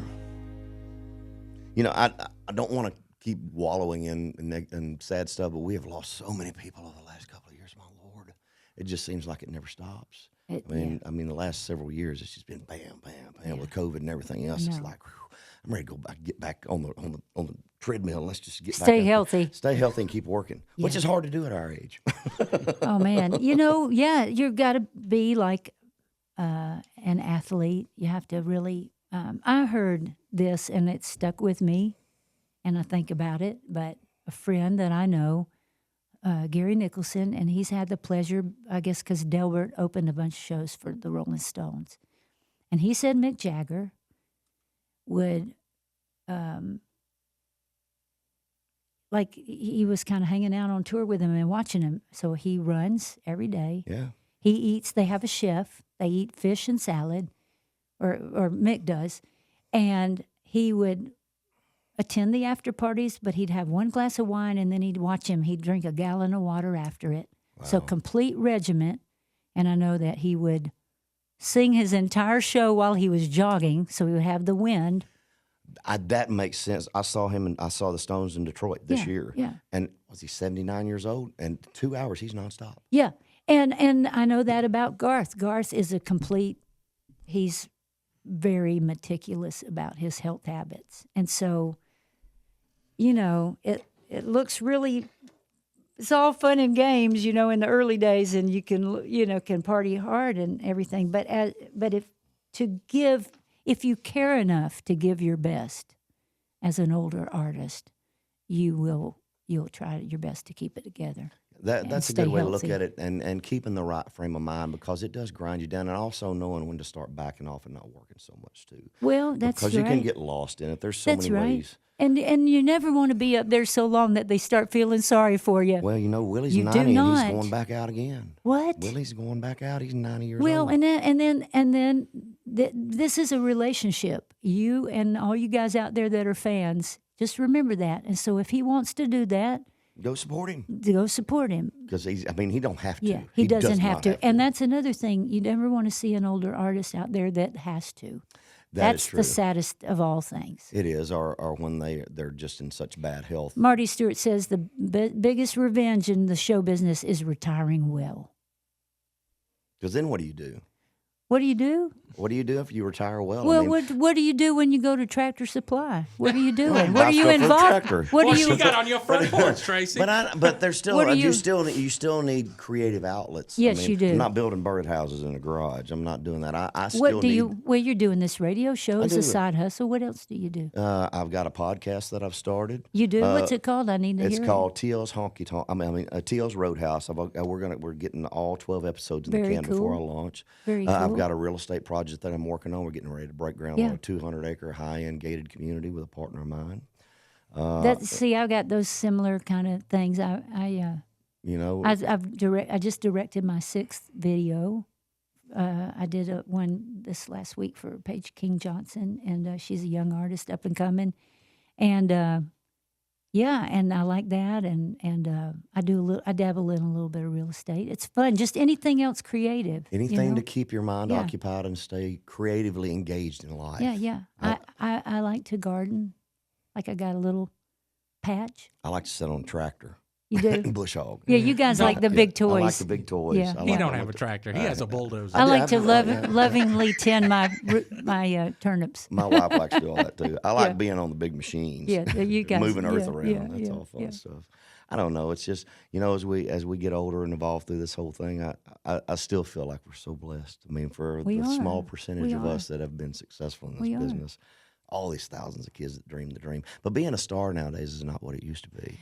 I don't want to keep wallowing in sad stuff, but we have lost so many people over the last couple of years. My Lord, it just seems like it never stops. I mean, the last several years, it's just been bam, bam, bam with COVID and everything else. It's like, whew, I'm ready to get back on the treadmill. Let's just stay healthy, and keep working, which is hard to do at our age. Oh man, you've got to be like an athlete. You have to really. I heard this and it stuck with me, and I think about it. But a friend that I know, Gary Nicholson, and he's had the pleasure, I guess, because Delbert opened a bunch of shows for the Rolling Stones, and he said Mick Jagger would like he was kind of hanging out on tour with him and watching him. So he runs every day. Yeah. He eats. They have a chef. They eat fish and salad, or Mick does, and he would attend the after parties. But he'd have one glass of wine, and then he'd watch him. He'd drink a gallon of water after it. Wow. So complete regiment. And I know that he would sing his entire show while he was jogging, so he would have the wind. That makes sense. I saw him, and I saw the Stones in Detroit this year. Yeah. And was he 79 years old? And 2 hours, he's nonstop. Yeah. And I know that about Garth. Garth is he's very meticulous about his health habits. And so, it looks really, it's all fun and games, in the early days, and you can party hard and everything. But if you care enough to give your best as an older artist, you'll try your best to keep it together. That's a good way to look at it, and keeping the right frame of mind, because it does grind you down, and also knowing when to start backing off and not working so much too. Well, that's right. Because you can get lost in it. There's so many ways. And you never want to be up there so long that they start feeling sorry for you. Well, Willie's You 90 do and not. he's going back out again. What? Willie's going back out. He's 90 years Well, old. and then this is a relationship. You and all you guys out there that are fans, just remember that. And so if he wants to do that, Go support him. go support him. Because he don't have to. Yeah, he doesn't does have not to. And that's another thing. You never want to see an older artist out there that has to. That's is true. the saddest of all things. It is, or when they're just in such bad health. Marty Stewart says the biggest revenge in the show business is retiring well. Because then what do you do? What do you do? What do you do if you retire well? Well, I mean, what do you do when you go to Tractor Supply? What are you doing? Well, What buy are you stuff for the involved? tractor. What What do you you? got on your front porch, Tracy? but there's still What do you you- still need creative outlets. Yes, you do. I'm not building birdhouses in a garage. I'm not doing that. I still What do need. you? Well, you're doing this radio show as do a it. side hustle. What else do you do? I've got a podcast that I've started. You do? What's it called? I need to It's hear called Teal's Honky Tonkin. Teal's Roadhouse. We're getting all 12 episodes in Very the can before I cool. launch. Very I've cool. got a real estate project that I'm working on. We're getting ready to break ground on Yeah. a 200-acre high-end gated community with a partner of mine. See, I got those similar kind of things. I just directed my 6th video. I did one this last week for Paige King Johnson, and she's a young artist, up and coming, and and I like that, and I dabble in a little bit of real estate. It's fun, just anything else creative. Anything to keep your mind Yeah. occupied and stay creatively engaged in life. Yeah. I like to garden, like I got a little patch. I like to sit on a tractor. You do? Bush hog. Yeah, you guys like the big toys. I like the big toys. Yeah. I He like don't them have a with tractor. He has a bulldozer. I like to I've- lovingly tend my turnips. My wife likes to do all that too. I like Yeah. being on the big machines. Yeah, you guys- moving earth yeah, around. yeah, That's yeah, all fun yeah. stuff. I don't know. It's just as we get older and evolve through this whole thing, I still feel like we're so blessed. I mean, for We the are. small percentage We of are. us that have been successful in this We are. business. All these thousands of kids that dream the dream. But being a star nowadays is not what it used to be.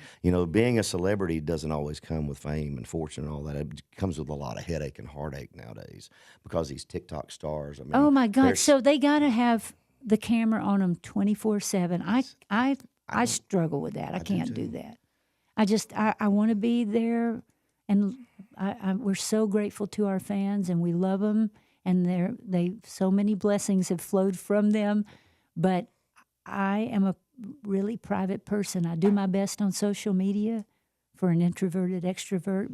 Being a celebrity doesn't always come with fame and fortune and all that. It comes with a lot of headache and heartache nowadays because these TikTok stars. I mean, Oh my God! there's- So they got to have the camera on them 24/7. I struggle with that. I can't do that. I want to be there, and we're so grateful to our fans, and we love them, and so many blessings have flowed from them. But I am a really private person. I do my best on social media for an introverted extrovert,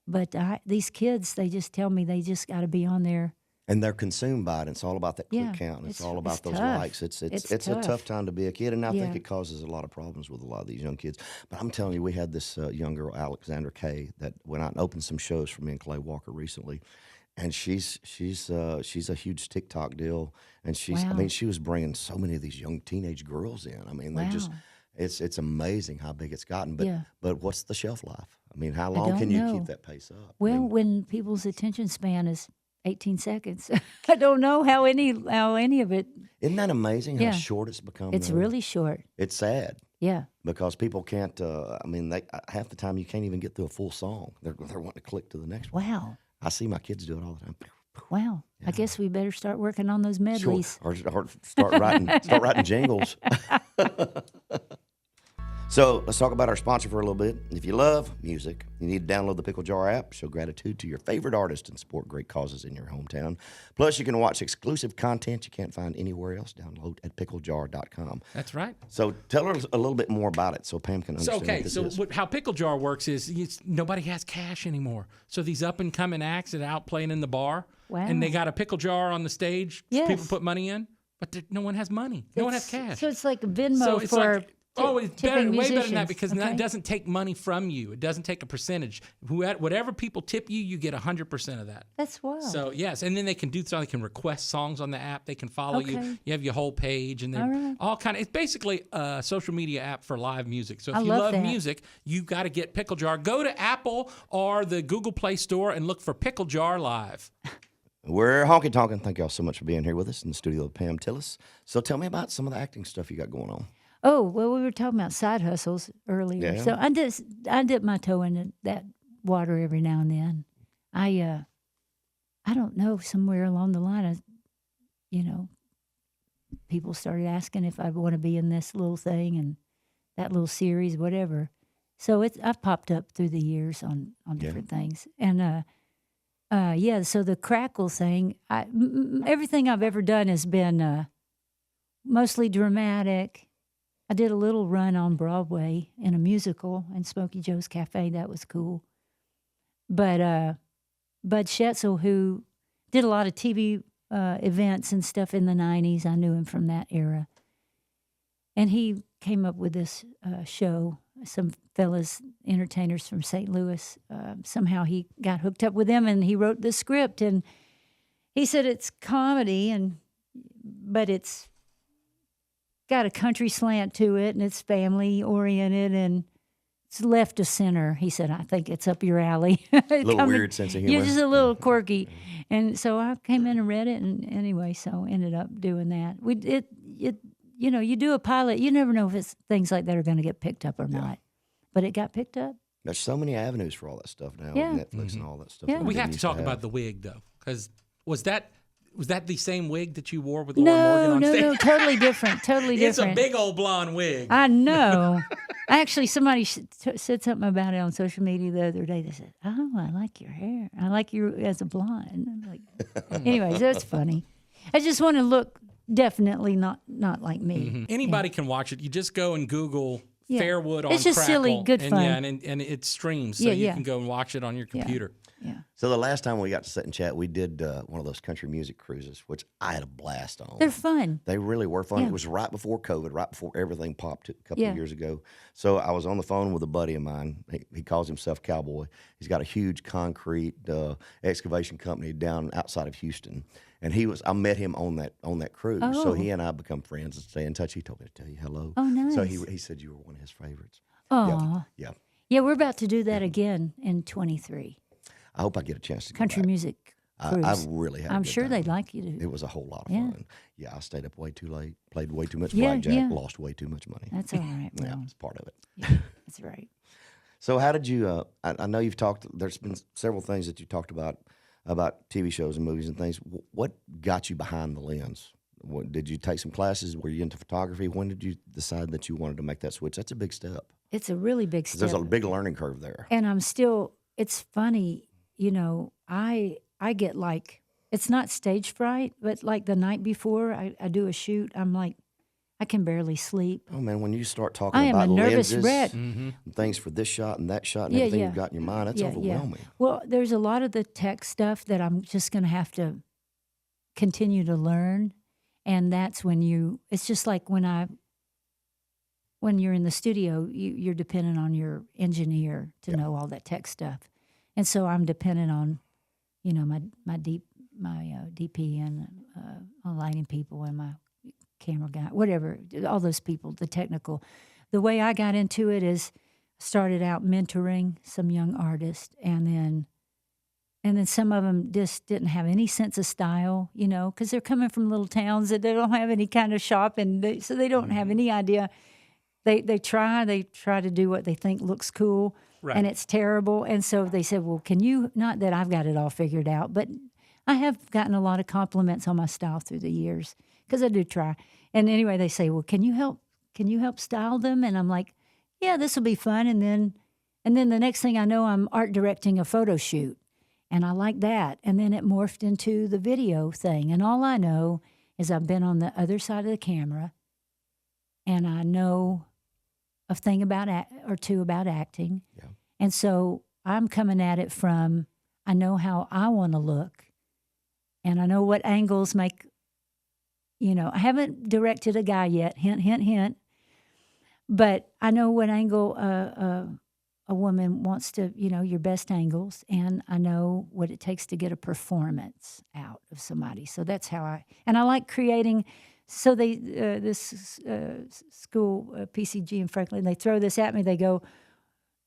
but these kids, they just tell me they just got to be on there. And they're consumed by it. It's all about that click Yeah, count. And it's it's- all about it's those tough. likes. It's It's a tough. tough time to be a kid, and I think Yeah. it causes a lot of problems with a lot of these young kids. But I'm telling you, we had this young girl, Alexandra Kay, that went out and opened some shows for me and Clay Walker recently, and she's a huge TikTok deal, and Wow. she was bringing so many of these young teenage girls in. I mean, they just. Wow. It's amazing how big it's gotten, but Yeah. but what's the shelf life? I mean, how long don't can you know. keep that pace up? I Well, mean, when people's attention span is 18 seconds, I don't know how any of it. isn't that amazing how Yeah. short it's become? It's though? really short. It's sad. Yeah. Because people can't. Half the time you can't even get through a full song. They're wanting to click to the next one. Wow. I see my kids do it all the time. Wow. I guess we better start working on those Sure. medleys. Or start writing jingles. So let's talk about our sponsor for a little bit. If you love music, you need to download the Pickle Jar app, show gratitude to your favorite artist, and support great causes in your hometown. Plus, you can watch exclusive content you can't find anywhere else. Download at picklejar.com. That's right. So tell us a little bit more about it so Pam can understand what this is. How Pickle Jar works is nobody has cash anymore. So these up-and-coming acts that are out playing in the bar, and they got a pickle jar on the stage. Yes. People put money in, but no one has money. No one has cash. So it's like a Venmo So it's for like, it's better, way better than that, because okay. it doesn't take money from you. It doesn't take a percentage. Whatever people tip you, you get 100% of that. That's wild. So yes, and then they can do something. They can request songs on the app. They can follow you. You have your whole page, and then all kind of. It's basically a social media app for live music. So if you love music, you got to get Pickle Jar. Go to Apple or the Google Play Store and look for Pickle Jar Live. We're Honky Tonkin. Thank y'all so much for being here with us in the studio with Pam Tillis. So tell me about some of the acting stuff you got going on. Oh, well, we were talking about side hustles earlier. Yeah. So I dip my toe in that water every now and then. I don't know, somewhere along the line, people started asking if I want to be in this little thing and that little series, whatever. So I've popped up through the years on different things. And so the crackle thing, everything I've ever done has been mostly dramatic. I did a little run on Broadway in a musical in Smokey Joe's Cafe. That was cool. But Bud Schetzel, who did a lot of TV events and stuff in the 90s, I knew him from that era. And he came up with this show. Some fellas, entertainers from St. Louis, somehow he got hooked up with them, and he wrote the script. And he said it's comedy, but it's got a country slant to it, and it's family oriented, and it's left to center. He said, I think it's up your alley. A little weird sense of humor. Yeah, just a little quirky. And so I came in and read it, and anyway, so ended up doing that. You do a pilot, you never know if things like that are going to get picked up or not. But it got picked up. There's so many avenues for all that stuff now, with Netflix and all that stuff. Yeah. We have to talk about the wig, though, because was that the same wig that you wore with Laura Morgan on stage? No, totally different, totally It's different. a big old blonde wig. I know. Actually, somebody said something about it on social media the other day. They said, "Oh, I like your hair. I like you as a blonde." I'm like, anyways, that's funny. I just want to look definitely not like me. Mm-hmm. Anybody can watch it. You just go and Google Fairwood on It's just Crackle, silly, good fun. and it streams, so you can go and watch it on your computer. Yeah. So the last time we got to sit and chat, we did one of those country music cruises, which I had a blast on. They're fun. They really were fun. Yeah. It was right before COVID, right before everything popped a couple of years ago. So I was on the phone with a buddy of mine. He calls himself Cowboy. He's got a huge concrete excavation company down outside of Houston. And I met him on that cruise. Oh. So he and I become friends and stay in touch. He told me to tell you hello. Oh, nice. So he said you were one of his favorites. Oh. Yeah. Yeah, we're about to do that again in 23. I hope I get a chance to go Country back. music cruise. I really had a I'm good sure time. they'd like you to. It was a whole lot of Yeah. fun. Yeah, I stayed up way too late, played way too much Yeah, blackjack, yeah. lost way too much money. That's all right. Yeah, Well, it's part of it. yeah, that's right. So how did you, I know you've talked, there's been several things that you talked about TV shows and movies and things. What got you behind the lens? Did you take some classes? Were you into photography? When did you decide that you wanted to make that switch? That's a big step. It's a really big step. There's a big learning curve there. And I'm still, it's funny, I get like, it's not stage fright, but like the night before I do a shoot, I'm like, I can barely sleep. Oh, man, when you start talking I am about a nervous lenses wreck. and things for this shot and that shot and Yeah, everything yeah. you've got in your mind, that's overwhelming. Well, there's a lot of the tech stuff that I'm just going to have to continue to learn. And that's when it's just like when you're in the studio, you're dependent on your engineer to know all that tech stuff. And so I'm dependent on, my DP and lighting people and my camera guy, whatever, all those people, the technical. The way I got into it is started out mentoring some young artists, and then some of them just didn't have any sense of style, because they're coming from little towns that they don't have any kind of shop, and so they don't have any idea. They try to do what they think looks cool, Right. and it's terrible. And so they said, well, can you, not that I've got it all figured out, but I have gotten a lot of compliments on my style through the years, because I do try. And anyway, they say, well, can you help style them? And I'm like, yeah, this will be fun. And then the next thing I know, I'm art directing a photo shoot. And I like that. And then it morphed into the video thing. And all I know is I've been on the other side of the camera, and I know a thing about or two about acting. Yeah. And so I'm coming at it from, I know how I want to look, and I know what angles make, I haven't directed a guy yet, hint, hint, hint, but I know what angle a woman wants to, your best angles, and I know what it takes to get a performance out of somebody. So that's how I like creating. So this school, PCG in Franklin, they throw this at me. They go,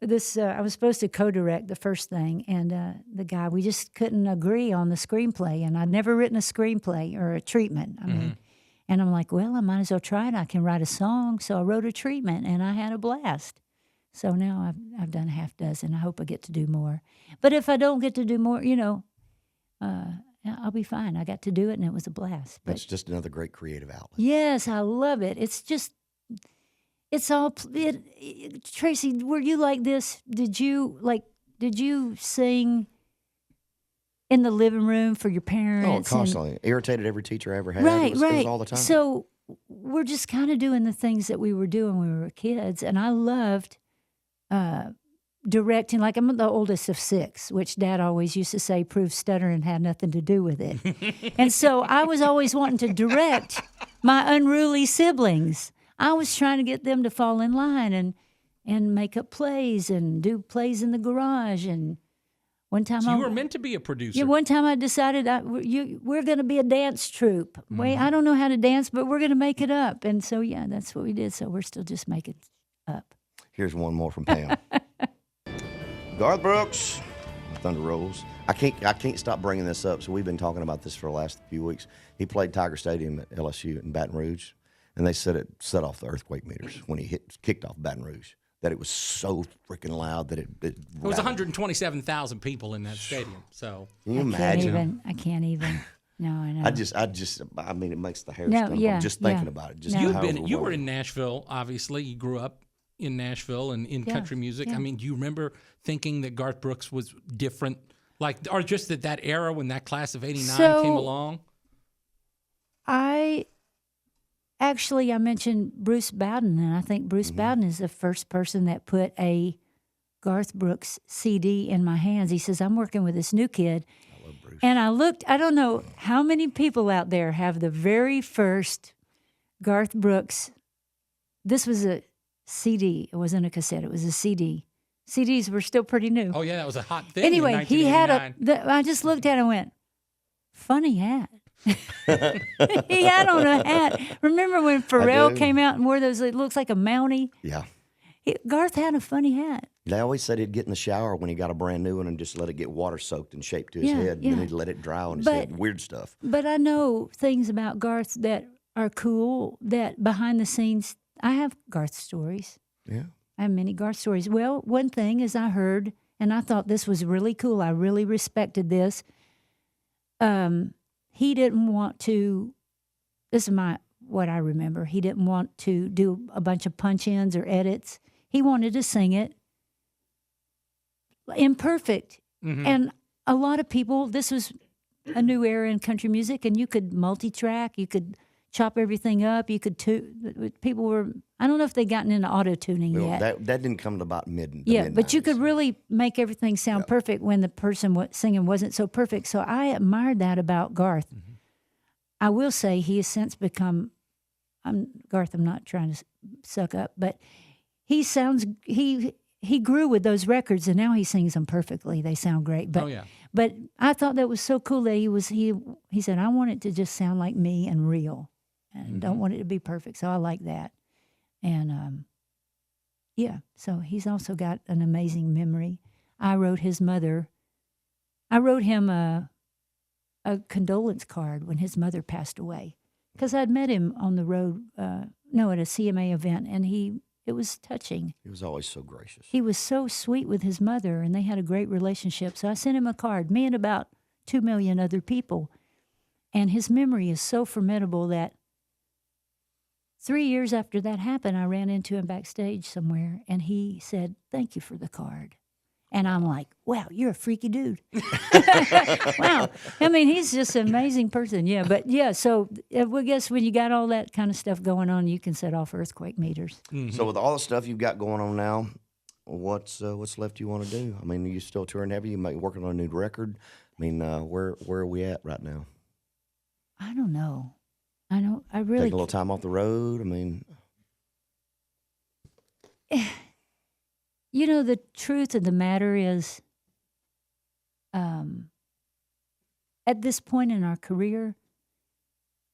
I was supposed to co-direct the first thing, and the guy, we just couldn't agree on the screenplay, and I'd never written a screenplay or a treatment. I mean, and I'm like, well, I might as well try it. I can write a song. So I wrote a treatment, and I had a blast. So now I've done a half dozen. I hope I get to do more. But if I don't get to do more, I'll be fine. I got to do it, and it was a blast. But That's just another great creative outlet. yes, I love it. It's all. Tracy, were you like this? Did you sing in the living room for your parents? Oh, constantly. Irritated every teacher I ever had. Right, it was right. all the time. So we're just kind of doing the things that we were doing when we were kids, and I loved directing. Like, I'm the oldest of 6, which Dad always used to say proved stuttering had nothing to do with it. And so I was always wanting to direct my unruly siblings. I was trying to get them to fall in line and make up plays and do plays in the garage. And one time So you were meant to be a producer. Yeah, one time I decided we're going to be a dance troupe. Wait, I don't know how to dance, but we're going to make it up. And so, yeah, that's what we did. So we're still just making it up. Here's one more from Pam. Garth Brooks, Thunder Rolls. I can't stop bringing this up. So we've been talking about this for the last few weeks. He played Tiger Stadium at LSU in Baton Rouge, and they said it set off the earthquake meters when he kicked off Baton Rouge. That it was so freaking loud that it was 127,000 people in that stadium. So can you imagine? I can't even. No, I know. I mean, it makes the hair stand up. I'm just thinking about it. Just you were in Nashville, obviously. You grew up in Nashville and in country music. Yeah. I mean, do you remember thinking that Garth Brooks was different? Or just that era when that class of 89 came along? I mentioned Bruce Bowden, and I think Bruce Bowden is the first person that put a Garth Brooks CD in my hands. He says, I'm working with this new kid. I love Bruce. And I looked, I don't know how many people out there have the very first Garth Brooks. This was a CD. It wasn't a cassette. It was a CD. CDs were still pretty new. Oh, yeah, that was a hot thing. Anyway, in he had 1989. I just looked at it and went, funny hat. He had on a hat. Remember when Pharrell came out and wore those, it looks like a Mountie? Yeah. Garth had a funny hat. They always said he'd get in the shower when he got a brand new one and just let it get water soaked and shaped to his head, and then he'd let it dry on his head. Weird stuff. But I know things about Garth that are cool, that behind the scenes, I have Garth stories. Yeah. I have many Garth stories. Well, one thing is I heard, and I thought this was really cool. I really respected this. He didn't want to, this is what I remember. He didn't want to do a bunch of punch-ins or edits. He wanted to sing it imperfect. Mm-hmm. And a lot of people, this was a new era in country music, and you could multi-track, you could chop everything up, you could people were, I don't know if they'd gotten into auto-tuning yet. That didn't come to about mid. Yeah, but you could really make everything sound perfect when the person singing wasn't so perfect. So I admired that about Garth. Mm-hmm. I will say he has since become, Garth, I'm not trying to suck up, but he grew with those records, and now he sings them perfectly. They sound great. But, But I thought that was so cool that he said, I want it to just sound like me and real, and don't want it to be perfect. So I like that. And, so he's also got an amazing memory. I wrote him a condolence card when his mother passed away, because I'd met him on the road, at a CMA event, and it was touching. He was always so gracious. He was so sweet with his mother, and they had a great relationship. So I sent him a card, me and about 2 million other people. And his memory is so formidable that 3 years after that happened, I ran into him backstage somewhere, and he said, "Thank you for the card." And I'm like, "Wow, you're a freaky dude." Wow. I mean, he's just an amazing person. Yeah, but yeah, so I guess when you got all that kind of stuff going on, you can set off earthquake meters. So with all the stuff you've got going on now, what's left you want to do? I mean, are you still touring heavy? You might be working on a new record. I mean, where are we at right now? I don't know. I really Taking a little time off the road. I mean, you know, the truth of the matter is, at this point in our career,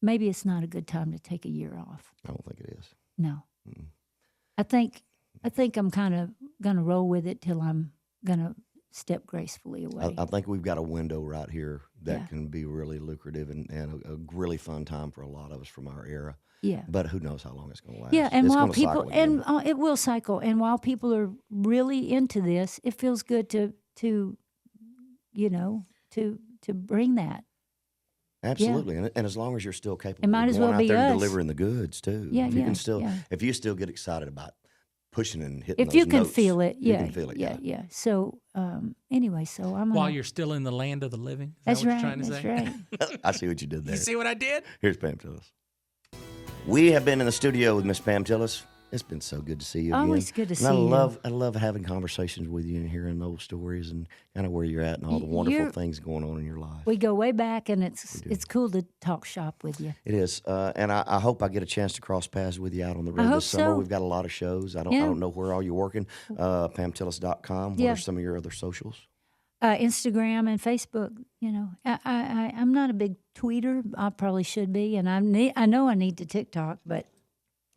maybe it's not a good time to take a year off. I don't think it is. No. Mm. I think I'm kind of gonna roll with it till I'm gonna step gracefully away. I think we've got a window right here that Yeah. can be really lucrative and a really fun time for a lot of us from our era. Yeah. But who knows how long it's going to last? Yeah, and It's while gonna cycle people again. and it will cycle, and while people are really into this, it feels good to you know to bring that. Absolutely, and as long as you're still capable, It might of as going well out be there and us. delivering the goods too. Yeah, if you yeah, can still, yeah. if you still get excited about pushing and hitting, If you those can notes, feel it, you yeah, can feel it. yeah. So anyway, so I'm While gonna, you're still in the land of the living. Is that's that what right. you're trying to That's say? right. I see what you did there. You see what I did? Here's Pam Tillis. We have been in the studio with Miss Pam Tillis. It's been so good to see you again. Always good to And see I you. I love having conversations with you and hearing those stories and kind of where you're at and all the wonderful You're- things going on in your life. We go way back, and it's cool to talk shop with you. It is, and I hope I get a chance to cross paths with you out on the road hope this summer. so. We've got a lot of shows. I Yeah. don't know where all you're working. PamTillis.com. What Yeah. are some of your other socials? Instagram and Facebook. You know, I'm not a big tweeter. I probably should be, and I know I need to TikTok, but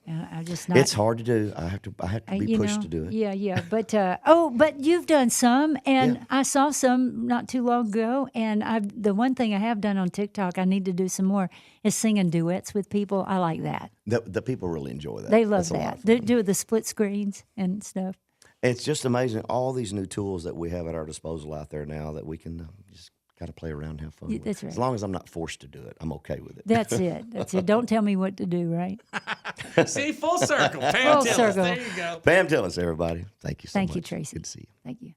I just not. It's hard to do. I have to be you pushed know, to do it. Yeah. But but you've done some, and Yeah. I saw some not too long ago. And the one thing I have done on TikTok, I need to do some more, is singing duets with people. I like that. The people really enjoy that. They love That's a lot that. of They fun. do the split screens and stuff. It's just amazing all these new tools that we have at our disposal out there now that we can just kind of play around and have fun with. that's right. As long as I'm not forced to do it, I'm okay with it. That's it. That's it. Don't tell me what to do. Right. See, full circle. Pam Full Tillis. circle. There you go. Pam Tillis, everybody. Thank you so much. Thank you, Tracy. Good to see you. Thank you.